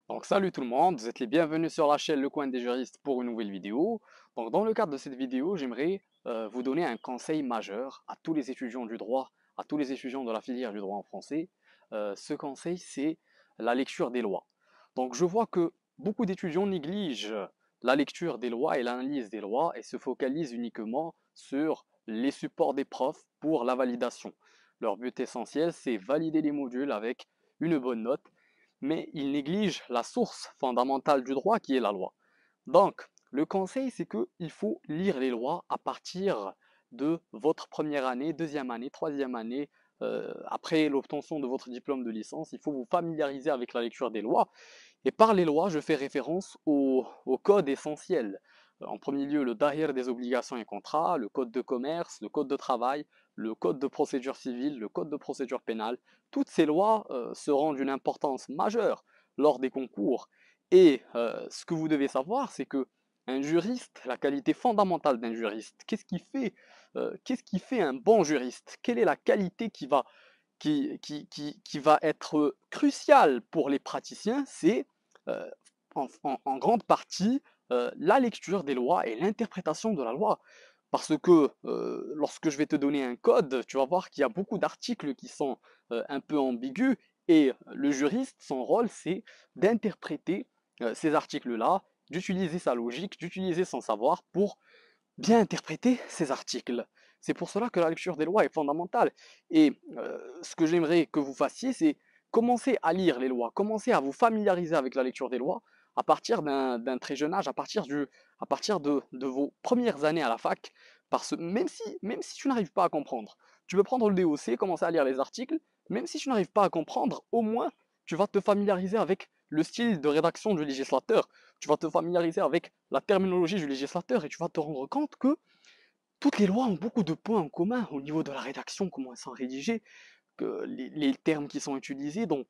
Donc salut tout le monde, vous êtes les bienvenus sur la chaîne Le Coin des Juristes pour une nouvelle vidéo. Donc dans le cadre de cette vidéo, j'aimerais vous donner un conseil majeur à tous les étudiants du droit, à tous les étudiants de la filière du droit en français. Ce conseil, c'est la lecture des lois. Donc je vois que beaucoup d'étudiants négligent la lecture des lois et l'analyse des lois et se focalisent uniquement sur les supports des profs pour la validation. Leur but essentiel, c'est valider les modules avec une bonne note, mais ils négligent la source fondamentale du droit qui est la loi. Donc, le conseil, c'est qu'il faut lire les lois à partir de votre première année, deuxième année, troisième année, après l'obtention de votre diplôme de licence. Il faut vous familiariser avec la lecture des lois. Et par les lois, je fais référence au code essentiel. En premier lieu, le Dahir des obligations et contrats, le code de commerce, le code de travail, le code de procédure civile, le code de procédure pénale. Toutes ces lois seront d'une importance majeure lors des concours. Et ce que vous devez savoir, c'est que un juriste, la qualité fondamentale d'un juriste, qu'est-ce qui fait un bon juriste? Quelle est la qualité qui va être crucial pour les praticiens, c'est euh, en grande partie la lecture des lois et l'interprétation de la loi. Parce que lorsque je vais te donner un code, tu vas voir qu'il y a beaucoup d'articles qui sont un peu ambigus et le juriste, son rôle, c'est d'interpréter ces articles-là, d'utiliser sa logique, d'utiliser son savoir pour bien interpréter ces articles. C'est pour cela que la lecture des lois est fondamentale. Et ce que j'aimerais que vous fassiez, c'est commencer à lire les lois, commencer à vous familiariser avec la lecture des lois à partir d'un très jeune âge, à partir de vos premières années à la fac. Parce que même si tu n'arrives pas à comprendre, tu peux prendre le DOC, commencer à lire les articles, même si tu n'arrives pas à comprendre, au moins tu vas te familiariser avec le style de rédaction du législateur, tu vas te familiariser avec la terminologie du législateur et tu vas te rendre compte que toutes les lois ont beaucoup de points en commun au niveau de la rédaction, comment elles sont rédigées, que les termes qui sont utilisés dans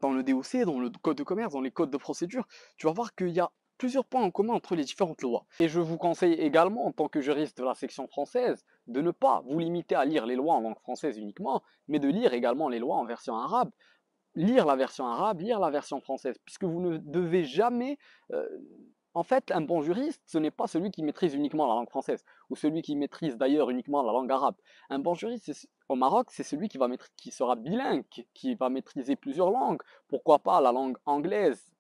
le DOC, dans le code de commerce, dans les codes de procédure. Tu vas voir qu'il y a plusieurs points en commun entre les différentes lois. Et je vous conseille également, en tant que juriste de la section française, de ne pas vous limiter à lire les lois en langue française uniquement, mais de lire également les lois en version arabe, lire la version arabe, lire la version française, puisque vous ne devez jamais... euh, en fait, un bon juriste, ce n'est pas celui qui maîtrise uniquement la langue française, ou celui qui maîtrise d'ailleurs uniquement la langue arabe. Un bon juriste, au Maroc, c'est celui qui sera bilingue, qui va maîtriser plusieurs langues. Pourquoi pas la langue anglaise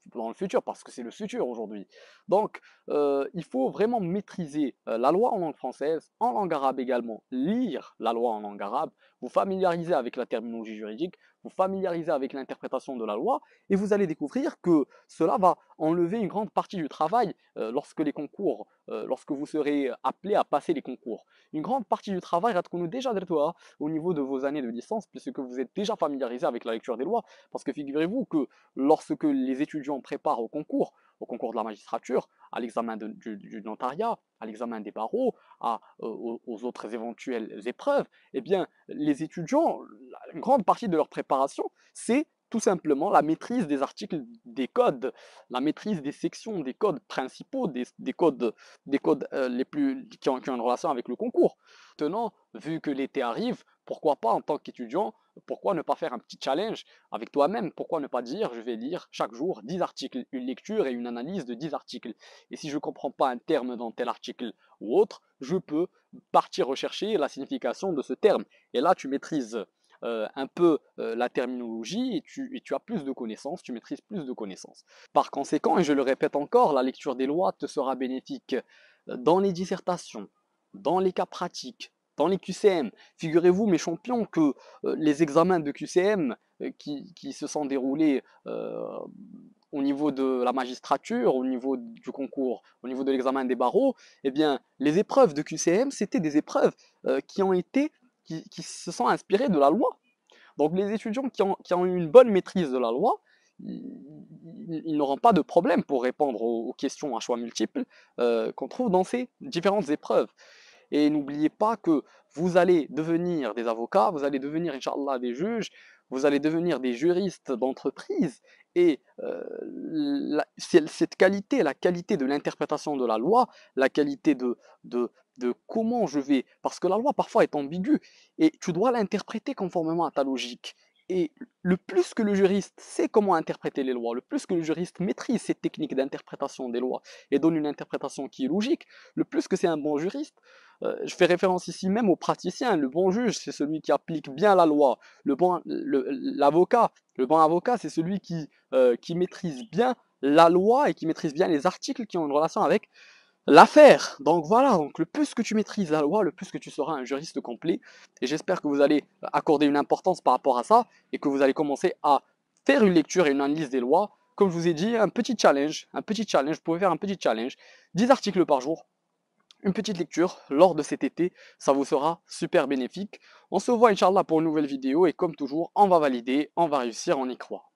dans le futur, parce que c'est le futur aujourd'hui. Donc, il faut vraiment maîtriser la loi en langue française, en langue arabe également, lire la loi en langue arabe, vous familiariser avec la terminologie juridique, vous familiariser avec l'interprétation de la loi, et vous allez découvrir que cela va enlever une grande partie du travail lorsque vous serez appelé à passer les concours. Une grande partie du travail هتكونوا déjà درتوها au niveau de vos années de licence, puisque vous êtes déjà familiarisé avec la lecture des lois, parce que figurez-vous que lorsque les étudiants préparent au concours de la magistrature, à l'examen du notariat, à l'examen des barreaux, aux autres éventuelles épreuves, eh bien, les étudiants, une grande partie de leur préparation, c'est tout simplement la maîtrise des articles des codes, la maîtrise des sections des codes principaux, des codes qui ont une relation avec le concours. Maintenant, vu que l'été arrive, pourquoi pas en tant qu'étudiant, pourquoi ne pas faire un petit challenge avec toi-même? Pourquoi ne pas dire je vais lire chaque jour 10 articles, une lecture et une analyse de 10 articles. Et si je ne comprends pas un terme dans tel article ou autre, je peux partir rechercher la signification de ce terme. Et là, tu maîtrises un peu la terminologie et tu as plus de connaissances, tu maîtrises plus de connaissances. Par conséquent, et je le répète encore, la lecture des lois te sera bénéfique dans les dissertations, dans les cas pratiques, dans les QCM. Figurez-vous, mes champions, que les examens de QCM qui se sont déroulés au niveau de la magistrature, au niveau du concours, au niveau de l'examen des barreaux, eh bien, les épreuves de QCM, c'était des épreuves qui se sont inspirées de la loi. Donc, les étudiants qui ont eu une bonne maîtrise de la loi, ils n'auront pas de problème pour répondre aux questions à choix multiples qu'on trouve dans ces différentes épreuves. Et n'oubliez pas que vous allez devenir des avocats, vous allez devenir, Inch'Allah, des juges, vous allez devenir des juristes d'entreprise. Et cette qualité, la qualité de l'interprétation de la loi, la qualité de comment je vais... Parce que la loi, parfois, est ambiguë. Et tu dois l'interpréter conformément à ta logique. Et le plus que le juriste sait comment interpréter les lois, le plus que le juriste maîtrise ces techniques d'interprétation des lois et donne une interprétation qui est logique, le plus que c'est un bon juriste. Je fais référence ici même au praticien. Le bon juge, c'est celui qui applique bien la loi. Le bon avocat, c'est celui qui maîtrise bien la loi et qui maîtrise bien les articles qui ont une relation avec l'affaire. Donc voilà, donc le plus que tu maîtrises la loi, le plus que tu seras un juriste complet. Et j'espère que vous allez accorder une importance par rapport à ça et que vous allez commencer à faire une lecture et une analyse des lois. Comme je vous ai dit, un petit challenge, vous pouvez faire un petit challenge, 10 articles par jour, une petite lecture lors de cet été, ça vous sera super bénéfique. On se voit Inch'Allah pour une nouvelle vidéo et comme toujours, on va valider, on va réussir, on y croit.